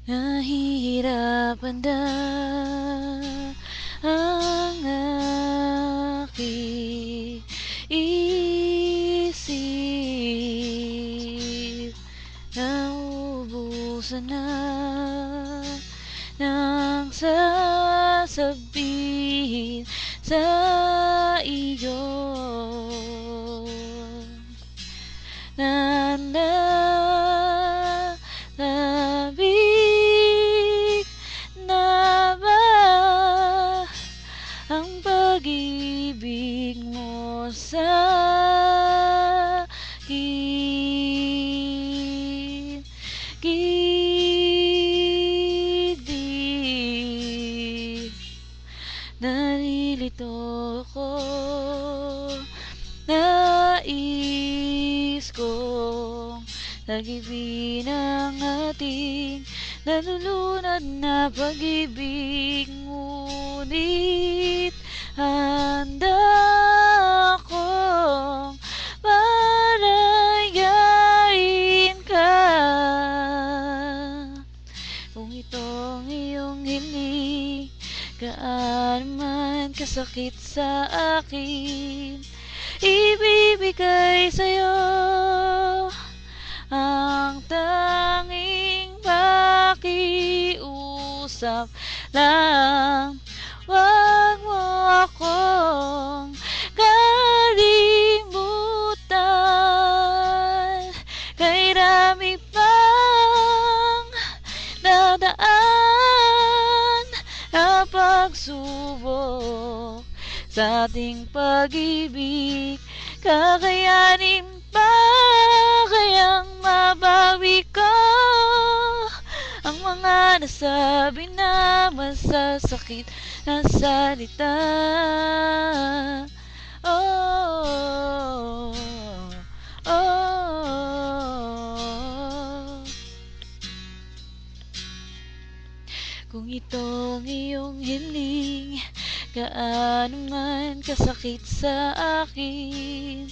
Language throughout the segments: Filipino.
Nahihirapan na ang aking isip. Nauubusan na ng sasabihin sa iyo na nalabig na ba ang pag-ibig mo sa'kin? Gidi, nalilito ko, nais kong tagibin ang ating nalulunod na pag-ibig, ngunit handa akong parayain ka. Kung itong iyong hiling, gaano man kasakit sa akin, ibibigay sa'yo ang tanging pakiusap lang. Huwag mo akong kalimutan, kay dami pang dadaan na pagsubok sa ating pag-ibig. Kakayanin ba kayang mabawi ko ang mga nasabi na masasakit na salita? Oh, oh, oh. Kung itong iyong hiling, gaano man kasakit sa akin,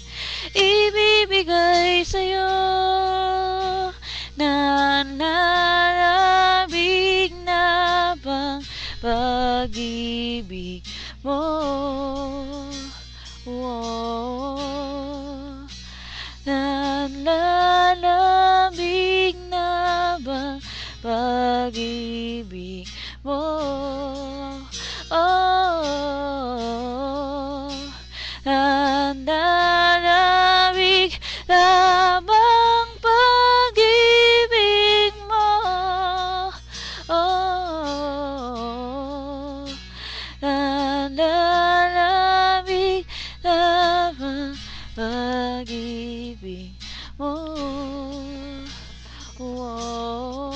ibibigay sa'yo na nalalabig na bang pag-ibig mo. Oh, nalalabig na bang pag-ibig mo? Oh, nalalabig lamang pag-ibig mo. Oh, nalalabig lamang pag-ibig mo. Oh.